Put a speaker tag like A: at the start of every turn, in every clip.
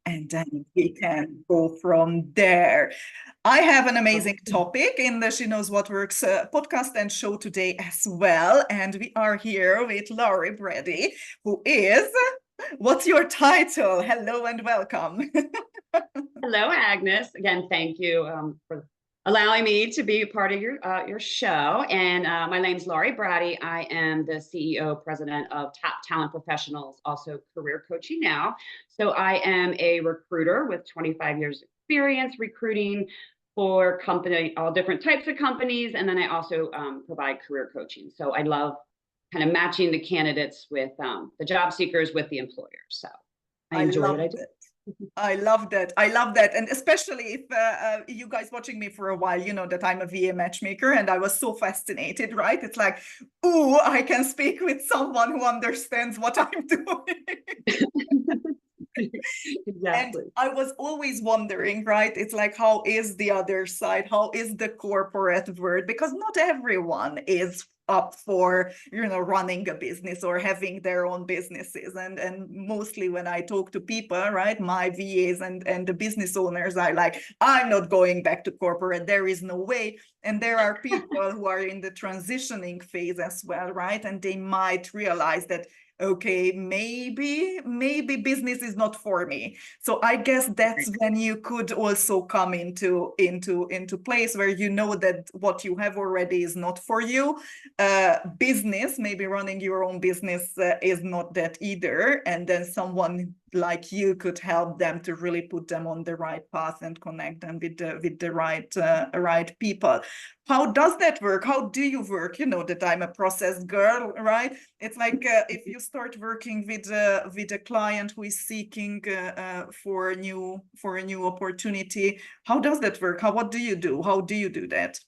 A: and then we can go from there. I have an amazing topic in the She Knows What Works podcast and show today as well. And we are here with Laurie Braddy, who is, what's your title? Hello and welcome.
B: Hello, Agnes. Again, thank you for allowing me to be a part of your show. And my name's Laurie Braddy. I am the CEO, president of Top Talent Professionals, also career coaching now. So I am a recruiter with 25 years experience recruiting for all different types of companies. And then I also provide career coaching. So I love kind of matching the candidates with the job seekers with the employers. So I enjoy what I do.
A: I love that. I love that. And especially if you guys watching me for a while, you know that I'm a VA matchmaker and I was so fascinated, right? It's like, ooh, I can speak with someone who understands what I'm doing.
B: Exactly.
A: And I was always wondering, right? It's like, how is the other side? How is the corporate world? Because not everyone is up for, you know, running a business or having their own businesses. And mostly when I talk to people, right, my VAs and the business owners are like, I'm not going back to corporate. There is no way. And there are people who are in the transitioning phase as well, right? And they might realize that, okay, maybe business is not for me. So I guess that's when you could also come into place where you know that what you have already is not for you. Business, maybe running your own business is not that either. And then someone like you could help them to really put them on the right path and connect them with the right people. How does that work? How do you work? You know that I'm a process girl, right? It's like if you start working with a client who is seeking for a new opportunity, how does that work? What do you do? How do you do that?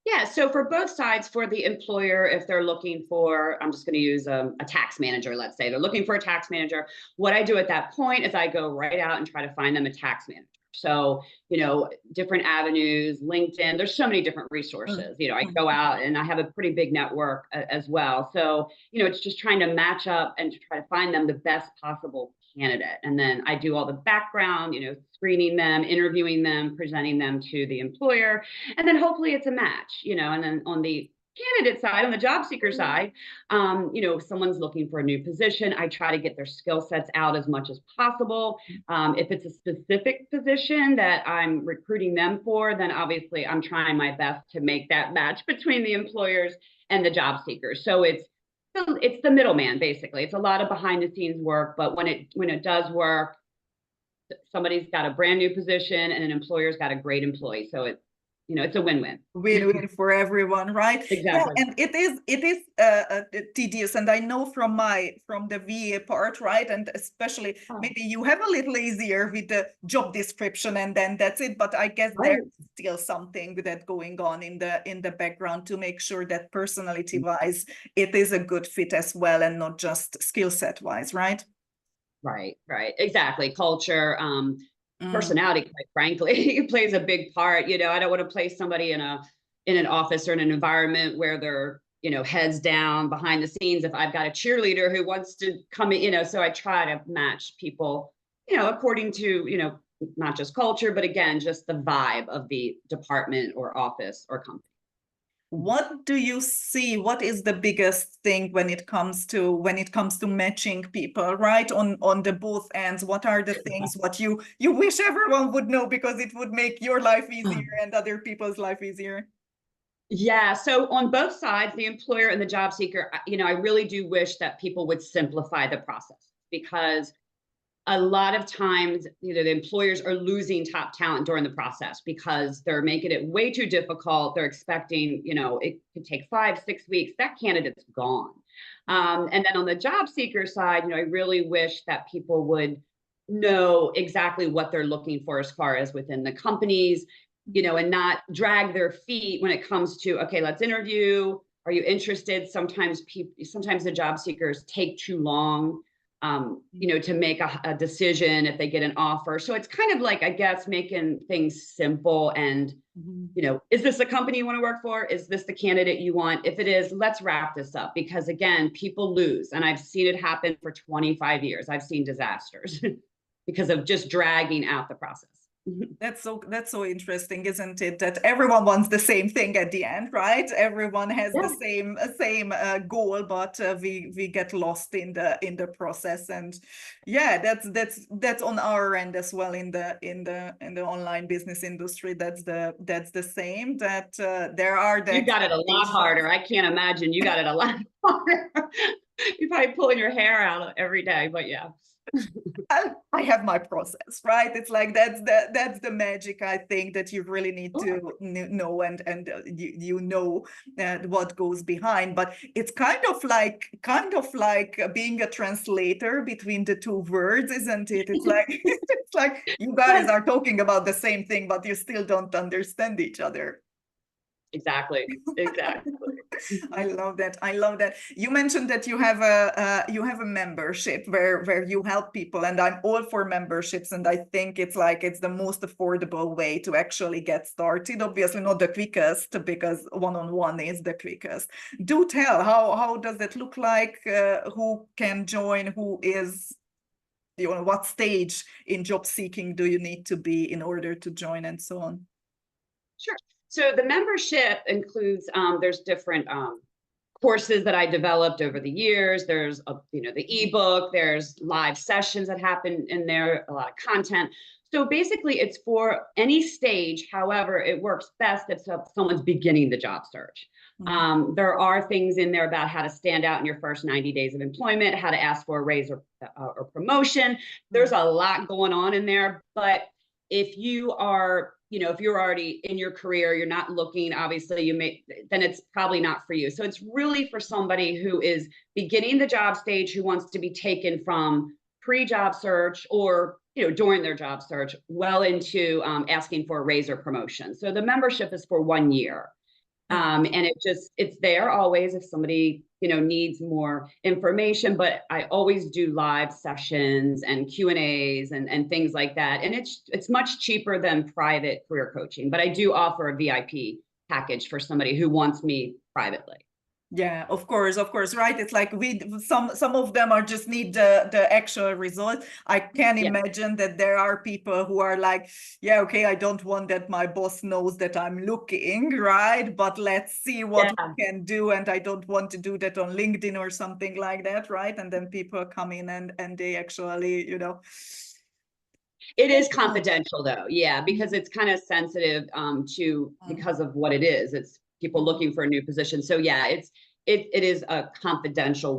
B: Yeah, so for both sides, for the employer, if they're looking for, I'm just going to use a tax manager, let's say they're looking for a tax manager. What I do at that point is I go right out and try to find them a tax manager. So, you know, different avenues, LinkedIn, there's so many different resources. You know, I go out and I have a pretty big network as well. So, you know, it's just trying to match up and to try to find them the best possible candidate. And then I do all the background, you know, screening them, interviewing them, presenting them to the employer, and then hopefully it's a match, you know. And then on the candidate side, on the job seeker side, you know, if someone's looking for a new position, I try to get their skill sets out as much as possible. If it's a specific position that I'm recruiting them for, then obviously I'm trying my best to make that match between the employers and the job seekers. So it's the middleman, basically. It's a lot of behind the scenes work, but when it does work, somebody's got a brand new position and an employer's got a great employee. So it's, you know, it's a win-win.
A: Win-win for everyone, right?
B: Exactly.
A: Yeah, and it is tedious, and I know from the VA part, right? And especially maybe you have a little easier with the job description, and then that's it. But I guess there's still something that going on in the background to make sure that personality-wise it is a good fit as well, and not just skill set-wise, right?
B: Right, exactly. Culture, personality, quite frankly, plays a big part. You know, I don't want to place somebody in an office or in an environment where they're, you know, heads down behind the scenes. If I've got a cheerleader who wants to come in, you know, so I try to match people, you know, according to, you know, not just culture, but again, just the vibe of the department or office or company.
A: What do you see? What is the biggest thing when it comes to matching people, right? On the both ends, what are the things what you wish everyone would know because it would make your life easier and other people's life easier?
B: Yeah, so on both sides, the employer and the job seeker, you know, I really do wish that people would simplify the process, because a lot of times, you know, the employers are losing top talent during the process because they're making it way too difficult. They're expecting, you know, it could take 5-6 weeks. That candidate's gone. And then on the job seeker side, you know, I really wish that people would know exactly what they're looking for as far as within the companies, you know, and not drag their feet when it comes to, okay, let's interview. Are you interested? Sometimes the job seekers take too long, you know, to make a decision if they get an offer. So it's kind of like, I guess, making things simple and, you know, is this a company you want to work for? Is this the candidate you want? If it is, let's wrap this up, because again, people lose. And I've seen it happen for 25 years. I've seen disasters. because of just dragging out the process.
A: That's so interesting, isn't it? That everyone wants the same thing at the end, right? Everyone has the same goal, but we get lost in the process. And yeah, that's on our end as well in the online business industry. That's the same. That there are the
B: you got it a lot harder. I can't imagine you got it a lot harder. You're probably pulling your hair out every day, but yeah.
A: I have my process, right? It's like that's the magic, I think, that you really need to know, and you know what goes behind. But it's kind of like being a translator between the two words, isn't it? It's like it's like you guys are talking about the same thing, but you still don't understand each other.
B: Exactly.
A: I love that. I love that. You mentioned that you have a membership where you help people, and I'm all for memberships, and I think it's the most affordable way to actually get started. Obviously not the quickest, because one-on-one is the quickest. Do tell, how does it look like? Who can join? Who is, what stage in job seeking do you need to be in order to join, and so on?
B: Sure. So the membership includes, there's different courses that I developed over the years. There's the ebook, there's live sessions that happen in there, a lot of content. So basically it's for any stage. However, it works best if someone's beginning the job search. Mm-hmm. There are things in there about how to stand out in your first 90 days of employment, how to ask for a raise or promotion. There's a lot going on in there, but if you are, if you're already in your career, you're not looking, obviously then it's probably not for you. So it's really for somebody who is beginning the job stage, who wants to be taken from pre-job search or, during their job search, well into asking for a raise or promotion. So the membership is for 1 year. And it's there always if somebody, needs more information, but I always do live sessions and Q&As and things like that. And it's much cheaper than private career coaching, but I do offer a VIP package for somebody who wants me privately.
A: Yeah, of course, right? It's like some of them are just need the actual result. I can imagine that there are people who are like, yeah, okay, I don't want that my boss knows that I'm looking, right? But let's see what we can do, and I don't want to do that on LinkedIn or something like that, right? And then people come in and they actually,
B: It is confidential though, because it's kind of sensitive because of what it is. It's people looking for a new position. So it is a confidential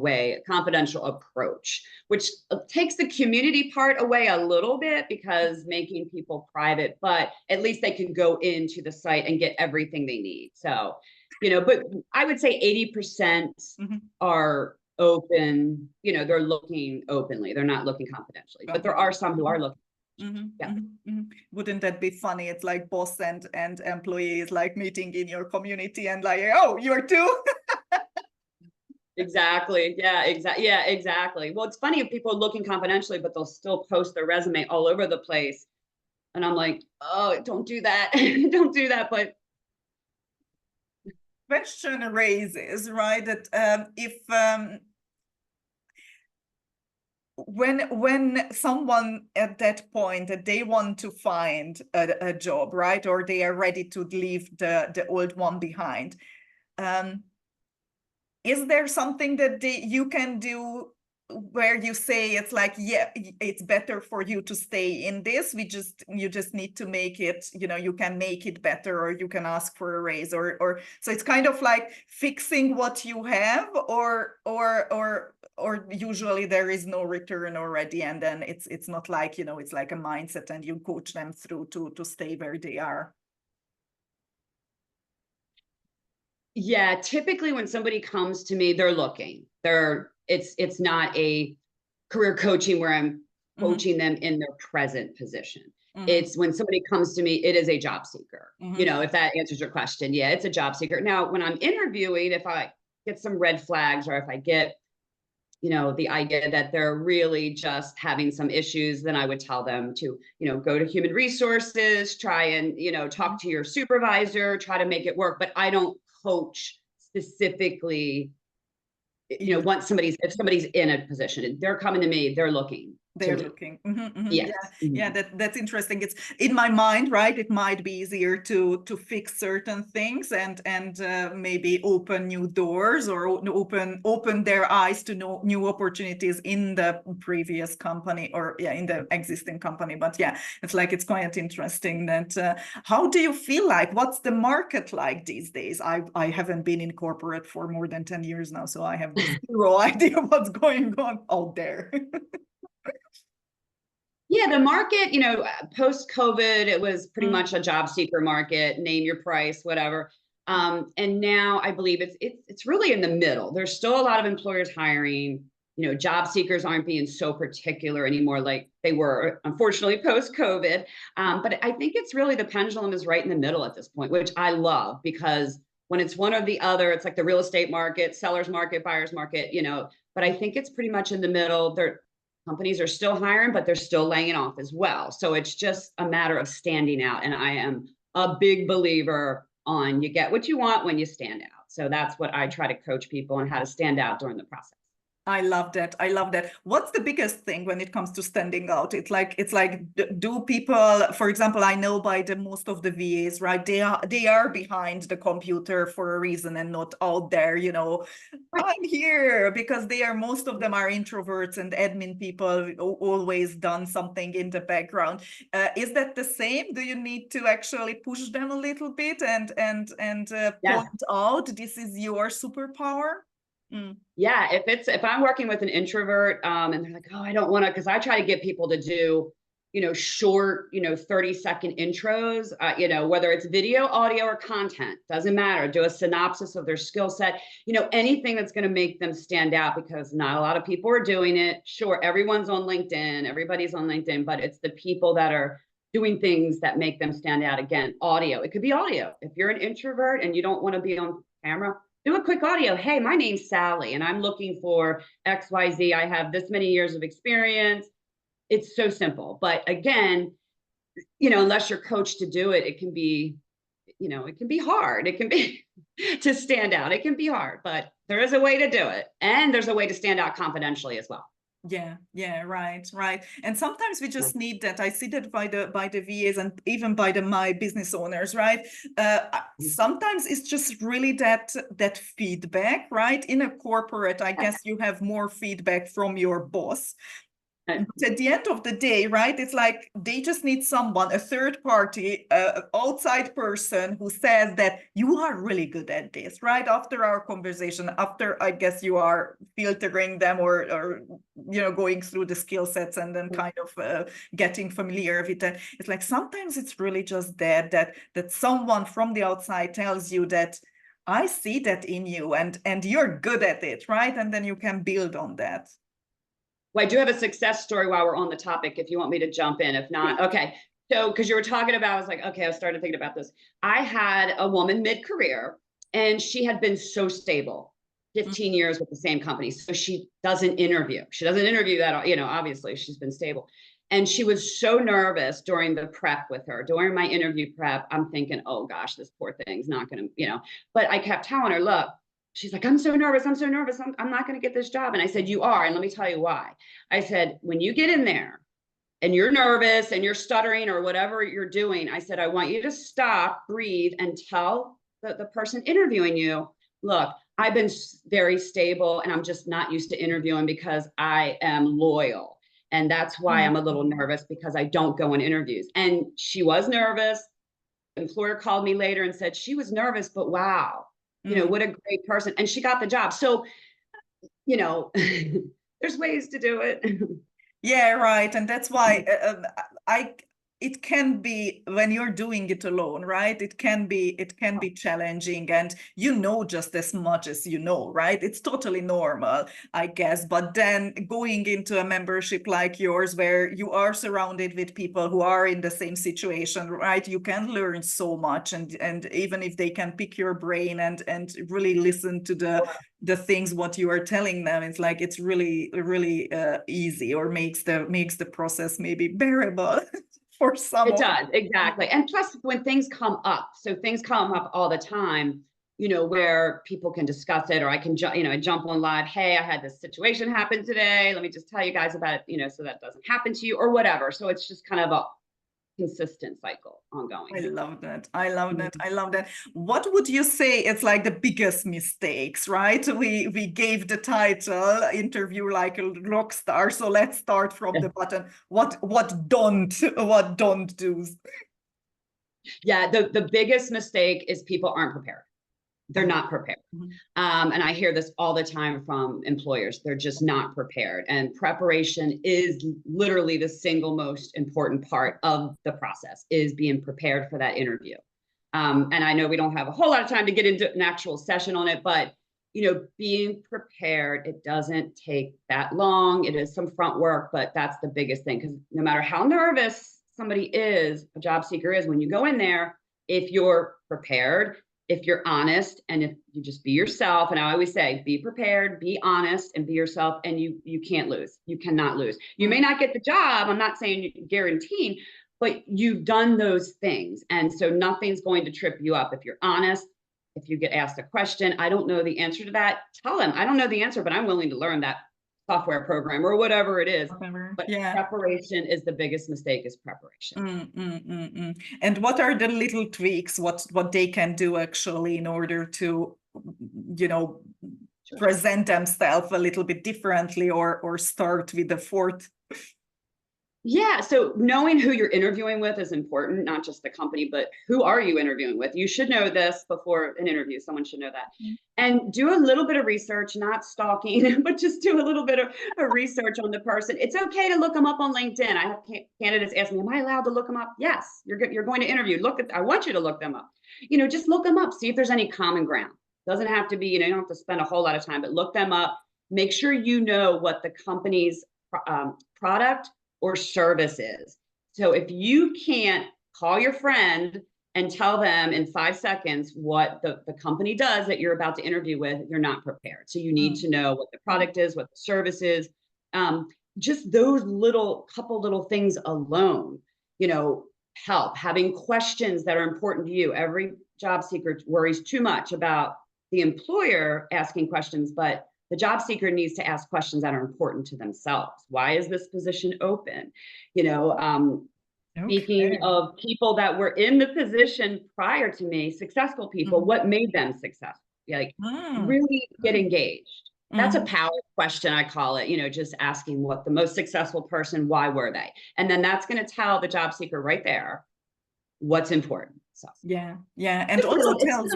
B: approach, which takes the community part away a little bit, because making people private, but at least they can go into the site and get everything they need. So, but I would say 80% are open, they're looking openly. They're not looking confidentially, but there are some who are looking.
A: Wouldn't that be funny? It's like boss and employees like meeting in your community and like, oh, you're too.
B: Exactly. Exactly. Well, it's funny if people are looking confidentially, but they'll still post their resume all over the place. And I'm like, oh, don't do that. Don't do that. But
A: question raises, right, that if when someone at that point that they want to find a job, right, or they are ready to leave the old one behind, is there something that you can do where you say it's like, yeah, it's better for you to stay in this, you just need to make it, you can make it better, or you can ask for a raise, or so it's kind of like fixing what you have, or usually there is no return already, and then it's not like, it's like a mindset and you coach them through to stay where they are.
B: Yeah, typically when somebody comes to me, they're looking. It's not a career coaching where I'm coaching them in their present position. It's when somebody comes to me, it is a job seeker. If that answers your question, it's a job seeker. Now, when I'm interviewing, if I get some red flags, or if I get, the idea that they're really just having some issues, then I would tell them to, go to human resources, try and, talk to your supervisor, try to make it work. But I don't coach specifically, if somebody's in a position, they're coming to me, they're looking.
A: they're looking.
B: Yes.
A: Yeah, that's interesting. It's in my mind, right? It might be easier to fix certain things and maybe open new doors or open their eyes to new opportunities in the previous company or in the existing company. But yeah, it's like it's quite interesting that how do you feel like? What's the market like these days? I haven't been in corporate for more than 10 years now, so I have zero idea what's going on out there.
B: Yeah, the market, post-COVID, it was pretty much a job seeker market, name your price, whatever. And now I believe it's really in the middle. There's still a lot of employers hiring. Job seekers aren't being so particular anymore like they were, unfortunately, post-COVID. But I think it's really the pendulum is right in the middle at this point, which I love because when it's one or the other, it's like the real estate market, seller's market, buyer's market, but I think it's pretty much in the middle. Companies are still hiring, but they're still laying off as well. So it's just a matter of standing out. And I am a big believer on you get what you want when you stand out. So that's what I try to coach people on how to stand out during the process.
A: I love that. I love that. What's the biggest thing when it comes to standing out? It's like, do people, for example, I know by the most of the VAs, right? They are behind the computer for a reason and not out there, I'm here because most of them are introverts and admin people always done something in the background. Is that the same? Do you need to actually push them a little bit and point out this is your superpower?
B: Yeah, if I'm working with an introvert and they're like, oh, I don't want to, because I try to get people to do, short, 30-second intros, whether it's video, audio, or content, doesn't matter. Do a synopsis of their skill set, anything that's going to make them stand out because not a lot of people are doing it. Sure, everyone's on LinkedIn, everybody's on LinkedIn, but it's the people that are doing things that make them stand out. Again, audio, it could be audio. If you're an introvert and you don't want to be on camera, do a quick audio. Hey, my name's Sally, and I'm looking for XYZ. I have this many years of experience. It's so simple. But again, unless you're coached to do it, it can be, it can be hard. It can be to stand out. It can be hard, but there is a way to do it. And there's a way to stand out confidentially as well.
A: Yeah, right. And sometimes we just need that. I see that by the VAs and even by my business owners, right? Sometimes it's just really that feedback, right? In a corporate, I guess you have more feedback from your boss. But at the end of the day, right, it's like they just need someone, a third party, outside person who says that you are really good at this, right? After our conversation, after I guess you are filtering them or going through the skill sets and then kind of getting familiar with it. It's like sometimes it's really just that someone from the outside tells you that I see that in you and you're good at it, right? And then you can build on that.
B: Well, I do have a success story while we're on the topic, if you want me to jump in. If not, okay. So, because you were talking about, I was like, okay, I started thinking about this. I had a woman mid-career, and she had been so stable, 15 years with the same company. So she doesn't interview. She doesn't interview that, obviously she's been stable. And she was so nervous during the prep with her. During my interview prep, I'm thinking, oh gosh, this poor thing's not going to, but I kept telling her, look, she's like, I'm so nervous. I'm not going to get this job. And I said, you are. And let me tell you why. I said, when you get in there and you're nervous and you're stuttering or whatever you're doing, I said, I want you to stop, breathe, and tell the person interviewing you, look, I've been very stable and I'm just not used to interviewing because I am loyal. And that's why I'm a little nervous because I don't go on interviews. And she was nervous. The employer called me later and said she was nervous, but wow. What a great person. And she got the job. So, there's ways to do it.
A: Yeah, right. And that's why it can be when you're doing it alone, right? It can be challenging and just as much as right? It's totally normal, I guess. But then going into a membership like yours where you are surrounded with people who are in the same situation, right? You can learn so much and even if they can pick your brain and really listen to the things what you are telling them, it's like it's really easy or makes the process maybe bearable. For some
B: it does, exactly. And plus when things come up, so things come up all the time, where people can discuss it, or I can I jump on live. Hey, I had this situation happen today. Let me just tell you guys about it, so that doesn't happen to you, or whatever. So it's just kind of a consistent cycle ongoing.
A: I love that. I love that.
B: Mhm.
A: I love that. What would you say it's like the biggest mistakes, right? We gave the title interview like a rock star. So let's start from the bottom. What don't do?
B: Yeah, the biggest mistake is people aren't prepared. They're not prepared. And I hear this all the time from employers. They're just not prepared. And preparation is literally the single most important part of the process, is being prepared for that interview. And I know we don't have a whole lot of time to get into an actual session on it, but being prepared, it doesn't take that long. It is some front work, but that's the biggest thing. Because no matter how nervous somebody is, a job seeker is, when you go in there, if you're prepared, if you're honest, and if you just be yourself, and I always say, be prepared, be honest, and be yourself, and you can't lose. You cannot lose. You may not get the job. I'm not saying guaranteeing, but you've done those things. And so nothing's going to trip you up. If you're honest, if you get asked a question, I don't know the answer to that, tell them, I don't know the answer, but I'm willing to learn that software program or whatever it is. But preparation is the biggest mistake, is preparation.
A: And what are the little tweaks, what they can do actually in order to, present themselves a little bit differently, or start with the fourth?
B: Yeah, so knowing who you're interviewing with is important, not just the company, but who are you interviewing with? You should know this before an interview. Someone should know that. And do a little bit of research, not stalking, but just do a little bit of research on the person. It's okay to look them up on LinkedIn. I have candidates ask me, am I allowed to look them up? Yes, you're going to interview. I want you to look them up. Just look them up, see if there's any common ground. Doesn't have to be, you don't have to spend a whole lot of time, but look them up. Make sure you know what the company's product or services. So if you can't call your friend and tell them in 5 seconds what the company does that you're about to interview with, you're not prepared. So you need to know what the product is, what the service is. Just those couple little things alone, help. Having questions that are important to you. Every job seeker worries too much about the employer asking questions, but the job seeker needs to ask questions that are important to themselves. Why is this position open? Speaking of people that were in the position prior to me, successful people, what made them successful? Really get engaged. That's a power question, I call it, just asking what the most successful person, why were they? And then that's going to tell the job seeker right there what's important. So
A: yeah. And also tells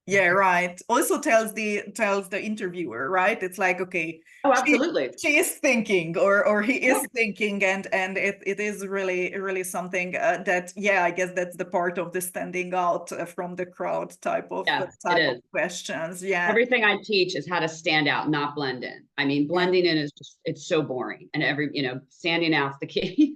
A: right. Also tells the interviewer, right? It's like, okay,
B: oh, absolutely.
A: She is thinking, or he is thinking, and it is really something that, I guess that's the part of the standing out from the crowd type of questions. Yeah.
B: Everything I teach is how to stand out, not blend in. I mean, blending in is it's so boring, and standing out's the key.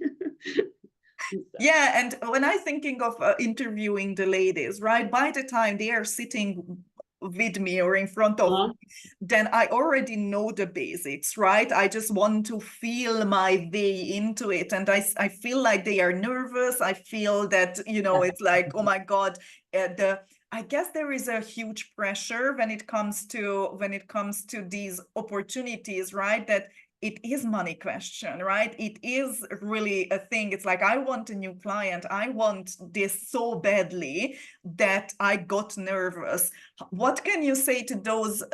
A: Yeah, and when I'm thinking of interviewing the ladies, right, by the time they are sitting with me or in front of me, then I already know the basics, right? I just want to feel my way into it, and I feel like they are nervous. I feel that it's like, oh my God, I guess there is a huge pressure when it comes to these opportunities, right? That it is money question, right? It is really a thing. It's like, I want a new client. I want this so badly that I got nervous. What can you say to those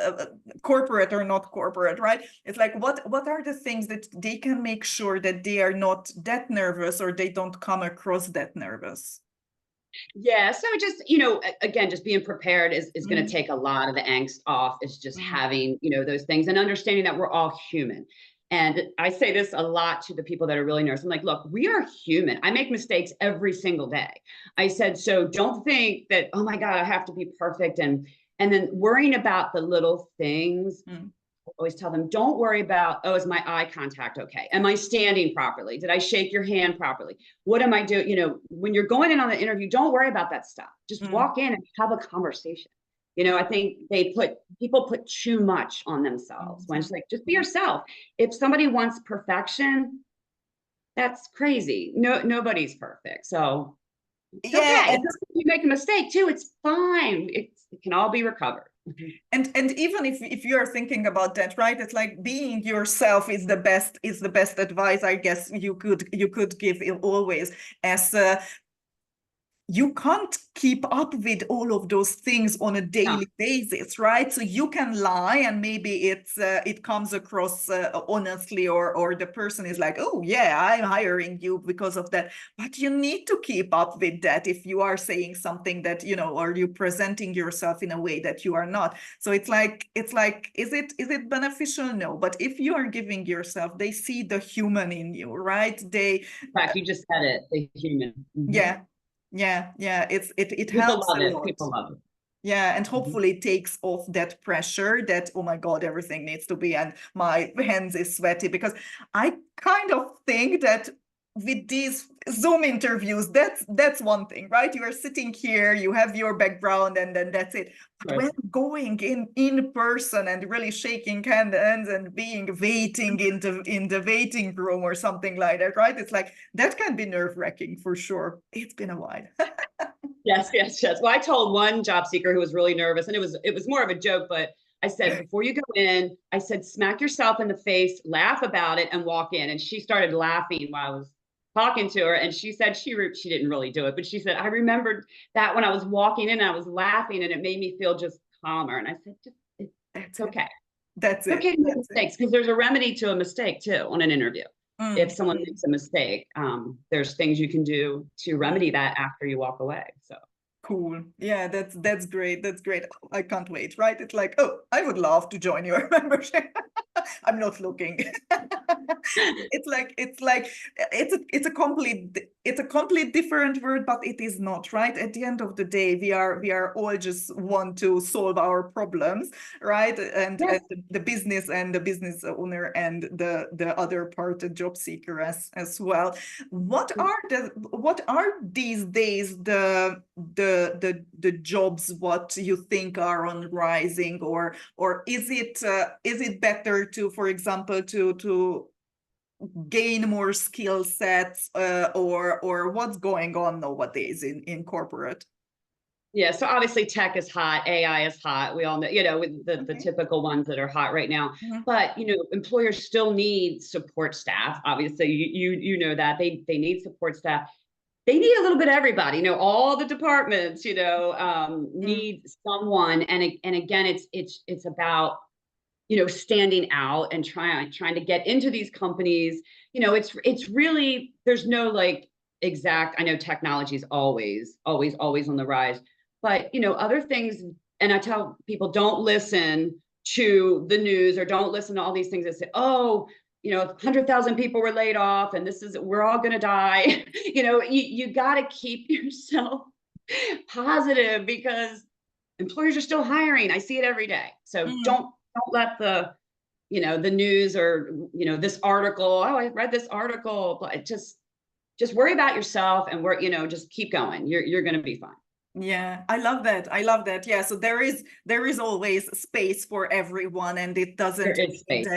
A: corporate or not corporate, right? It's like, what are the things that they can make sure that they are not that nervous, or they don't come across that nervous?
B: Yeah, so just, again, just being prepared is going to take a lot of the angst off. It's just having, those things, and understanding that we're all human. And I say this a lot to the people that are really nervous. I'm like, look, we are human. I make mistakes every single day. I said, so don't think that, oh my God, I have to be perfect. And then worrying about the little things. I always tell them, don't worry about, oh, is my eye contact okay? Am I standing properly? Did I shake your hand properly? What am I doing? When you're going in on the interview, don't worry about that stuff. Just walk in and have a conversation. I think people put too much on themselves when it's like, just be yourself. If somebody wants perfection, that's crazy. Nobody's perfect. So it's okay. If you make a mistake too, it's fine. it can all be recovered.
A: And even if you're thinking about that, right, it's like being yourself is the best advice I guess you could give always, as you can't keep up with all of those things on a daily basis, right? So you can lie, and maybe it comes across honestly, or the person is like, oh yeah, I'm hiring you because of that. But you need to keep up with that if you are saying something that, you know, or you presenting yourself in a way that you are not. So it's like, is it beneficial? No. But if you are giving yourself, they see the human in you, right?
B: In fact, you just said it, the human.
A: Yeah. It
B: People
A: helps
B: love
A: a
B: it.
A: lot.
B: People love it.
A: Yeah, and hopefully it takes off that pressure that, oh my God, everything needs to be, and my hands is sweaty, because I kind of think that with these Zoom interviews, that's one thing, right? You are sitting here, you have your background, and then that's it. But when going in person and really shaking hands and waiting in the waiting room or something like that, right? It's like, that can be nerve-wracking for sure. It's been a while.
B: Yes. Well, I told one job seeker who was really nervous, and it was more of a joke, but I said, before you go in, I said, smack yourself in the face, laugh about it, and walk in. And she started laughing while I was talking to her, and she said she didn't really do it, but she said, I remembered that when I was walking in, I was laughing, and it made me feel just calmer. And I said, it's okay.
A: That's it.
B: Okay to make mistakes, because there's a remedy to a mistake too on an interview. If someone makes a mistake, there's things you can do to remedy that after you walk away. So
A: cool. Yeah, that's great. That's great. I can't wait, right? It's like, oh, I would love to join your membership. I'm not looking. It's a complete different word, but it is not, right? At the end of the day, we are all just want to solve our problems, right? And,
B: yes.
A: and the business and the business owner and the other part, the job seeker as well. What are these days the jobs what you think are on rising, or is it better to, for example, to gain more skill sets, or what's going on nowadays in corporate?
B: Yeah, so obviously tech is hot, AI is hot. We all know, with the typical ones that are hot right now. But employers still need support staff. Obviously, you know that they need support staff. They need a little bit of everybody. All the departments, need someone. And again, it's about standing out and trying to get into these companies. It's really, there's no exact. I know technology is always on the rise. But, other things, and I tell people, don't listen to the news or don't listen to all these things that say, 100,000 people were laid off and we're all going to die. You got to keep yourself positive, because employers are still hiring. I see it every day. So don't let the news or, this article, I read this article, but just worry about yourself and just keep going. You're going to be fine.
A: Yeah, I love that. Yeah, so there is always space for everyone, and it doesn't mean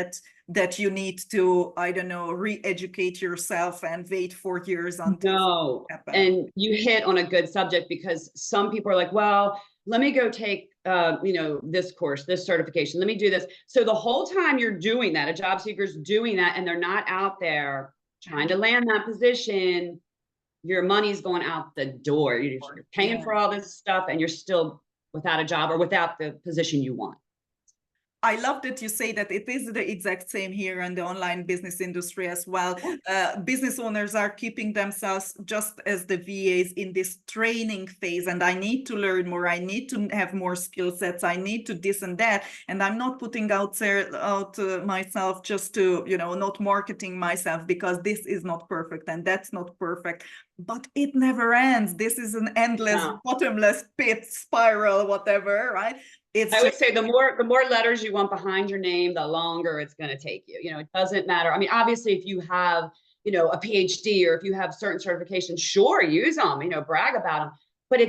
A: that you need to, I don't know, re-educate yourself and wait for years until it happens.
B: And you hit on a good subject, because some people are like, well, let me go take this course, this certification, let me do this. So the whole time you're doing that, a job seeker's doing that, and they're not out there trying to land that position, your money's going out the door. You're paying for all this stuff, and you're still without a job or without the position you want.
A: I love that you say that. It is the exact same here in the online business industry as well. Business owners are keeping themselves just as the VAs in this training phase. And I need to learn more. I need to have more skill sets. I need to this and that. And I'm not putting out myself just to, not marketing myself, because this is not perfect and that's not perfect. But it never ends. This is an endless, bottomless pit, spiral, whatever, right?
B: I would say the more letters you want behind your name, the longer it's going to take you. It doesn't matter. I mean, obviously, if you have, a PhD, or if you have certain certifications, sure, use them, brag about them. But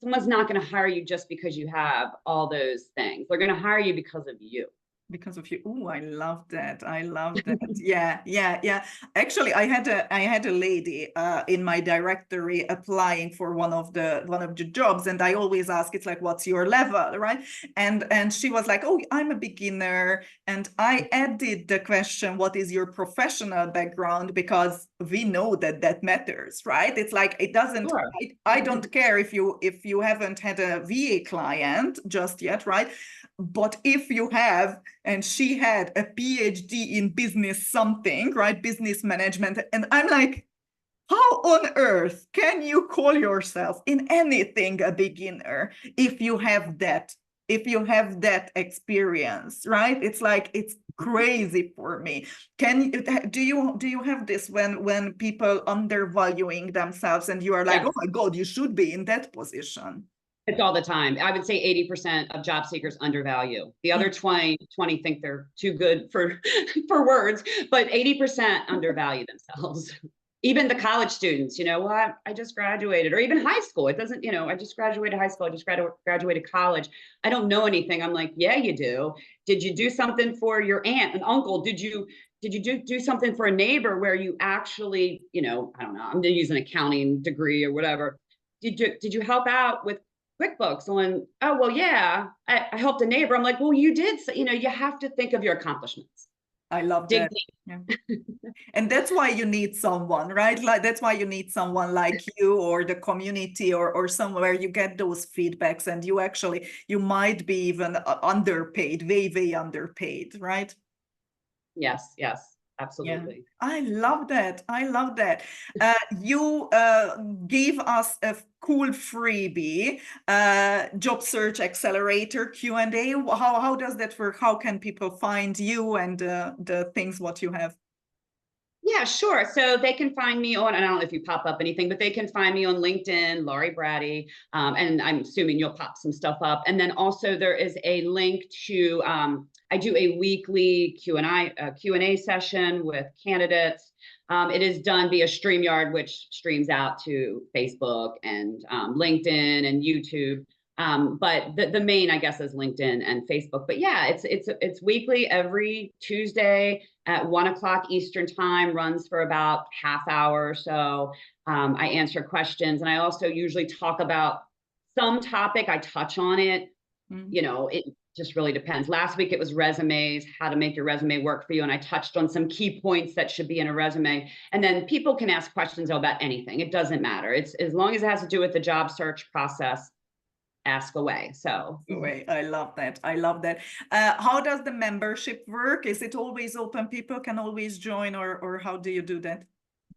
B: someone's not going to hire you just because you have all those things. They're going to hire you because of you.
A: Because of you. Oh, I love that. I love that. Yeah, yeah, yeah. Actually, I had a lady in my directory applying for one of the jobs, and I always ask, it's like, what's your level, right? And she was like, oh, I'm a beginner. And I added the question, what is your professional background? Because we know that that matters, right? It's like, it doesn't,
B: Sure.
A: I don't care if you haven't had a VA client just yet, right? But if you have, and she had a PhD in business something, right? Business management. And I'm like, how on earth can you call yourself in anything a beginner if you have that experience, right? It's like, it's crazy for me. Do you have this when people undervaluing themselves and you are like,
B: Yes.
A: oh my God, you should be in that position?
B: It's all the time. I would say 80% of job seekers undervalue. The other 20 think they're too good for for words, but 80% undervalue themselves. Even the college students, you know what? I just graduated, or even high school. It doesn't, I just graduated high school. I just graduated college. I don't know anything. I'm like, yeah, you do. Did you do something for your aunt and uncle? Did you do something for a neighbor where you actually, I don't know, I'm gonna use an accounting degree or whatever. Did you help out with QuickBooks on, oh, well, yeah, I helped a neighbor. I'm like, well, you did, you have to think of your accomplishments.
A: I love
B: Dig
A: that.
B: deep.
A: Yeah. And that's why you need someone, right? Like, that's why you need someone like you, or the community, or somewhere you get those feedbacks, and you might be even underpaid, way underpaid, right?
B: Yes, yes,
A: Yeah,
B: absolutely.
A: I love that. I love that. You gave us a cool freebie, Job Search Accelerator Q&A. How does that work? How can people find you and the things what you have?
B: Yeah, sure. So they can find me on, and I don't know if you pop up anything, but they can find me on LinkedIn, Laurie Braddy, and I'm assuming you'll pop some stuff up. And then also there is a link to, I do a weekly Q&A session with candidates. It is done via StreamYard, which streams out to Facebook and LinkedIn and YouTube. But the main, I guess, is LinkedIn and Facebook. But yeah, it's weekly, every Tuesday at 1 o'clock Eastern time, runs for about half hour or so. I answer questions, and I also usually talk about some topic. I touch on it. It just really depends. Last week it was resumes, how to make your resume work for you, and I touched on some key points that should be in a resume. And then people can ask questions about anything. It doesn't matter. It's as long as it has to do with the job search process, ask away. So
A: Away. I love that. I love that. How does the membership work? Is it always open? People can always join, or how do you do that?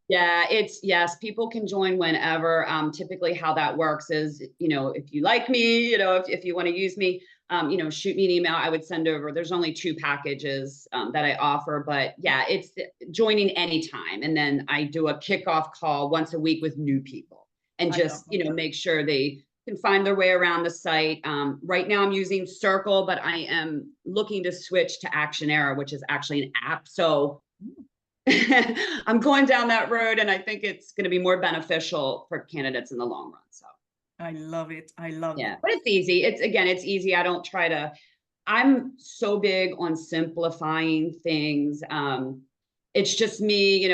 B: yeah, yes, people can join whenever. Typically how that works is, if you like me, if you want to use me, shoot me an email. I would send over, there's only 2 packages that I offer, but yeah, it's joining anytime. And then I do a kickoff call once a week with new people, and
A: I love
B: just,
A: that.
B: make sure they can find their way around the site. Right now I'm using Circle, but I am looking to switch to Actionera, which is actually an app. So I'm going down that road, and I think it's going to be more beneficial for candidates in the long run. So
A: I love it. I love
B: yeah,
A: it.
B: but it's easy. It's easy. I don't try to, I'm so big on simplifying things. It's just me,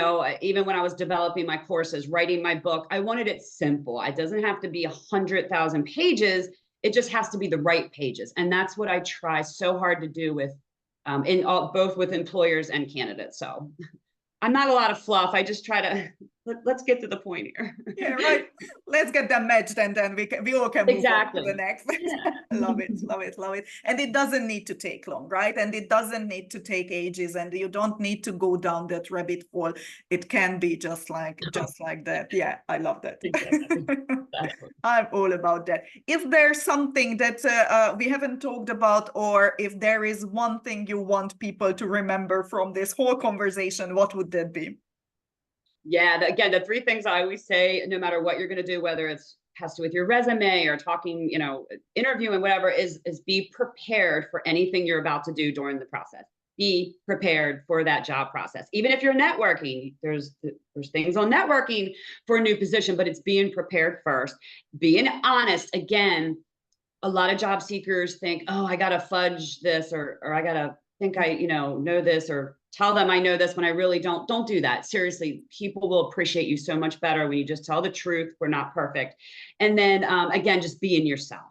B: even when I was developing my courses, writing my book, I wanted it simple. It doesn't have to be 100,000 pages. It just has to be the right pages. And that's what I try so hard to do with, both with employers and candidates. So I'm not a lot of fluff. I just try to, let's get to the point here.
A: Yeah, right. Let's get them matched, and then we all can move on to the
B: Exactly.
A: next.
B: Yeah.
A: Love it, love it, love it. And it doesn't need to take long, right? And it doesn't need to take ages, and you don't need to go down that rabbit hole. It can be just like that. Yeah, I love that.
B: Exactly. Exactly.
A: I'm all about that. If there's something that we haven't talked about, or if there is one thing you want people to remember from this whole conversation, what would that be?
B: Yeah, again, the 3 things I always say, no matter what you're going to do, whether it's has to do with your resume or talking, interviewing, whatever, is be prepared for anything you're about to do during the process. Be prepared for that job process. Even if you're networking, there's things on networking for a new position, but it's being prepared first. Being honest. Again, a lot of job seekers think, oh, I got to fudge this, or I got to think I, know this, or tell them I know this when I really don't do that. Seriously, people will appreciate you so much better when you just tell the truth. We're not perfect. And then again, just being yourself.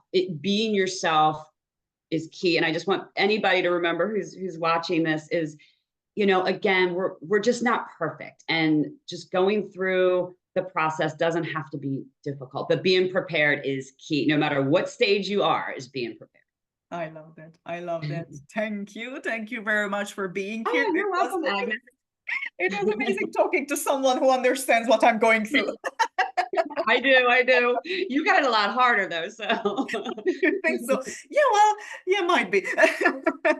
B: Being yourself is key. And I just want anybody to remember who's watching this is, again, we're just not perfect. And just going through the process doesn't have to be difficult, but being prepared is key. No matter what stage you are, is being prepared.
A: I love that. I love that. Thank you. Thank you very much for being here.
B: Oh, you're welcome, Agnes.
A: It was amazing talking to someone who understands what I'm going through.
B: I do. You got it a lot harder though, so.
A: You think so? Yeah, well, yeah, might be.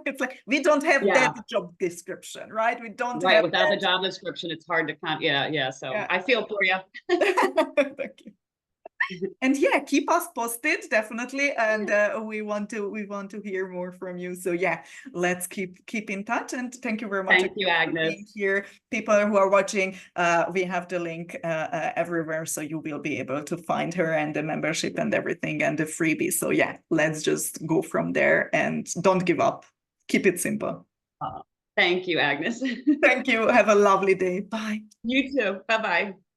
A: It's like we don't have that job description, right? We don't have
B: without the job description, it's hard to count. Yeah. So I feel for you.
A: Thank you. And yeah, keep us posted, definitely. And we want to hear more from you. So yeah, let's keep in touch. And thank you very much.
B: Thank you, Agnes.
A: For being here. People who are watching, we have the link everywhere, so you will be able to find her and the membership and everything and the freebie. So yeah, let's just go from there and don't give up. Keep it simple.
B: Thank you, Agnes.
A: Thank you. Have a lovely day. Bye.
B: You too. Bye-bye.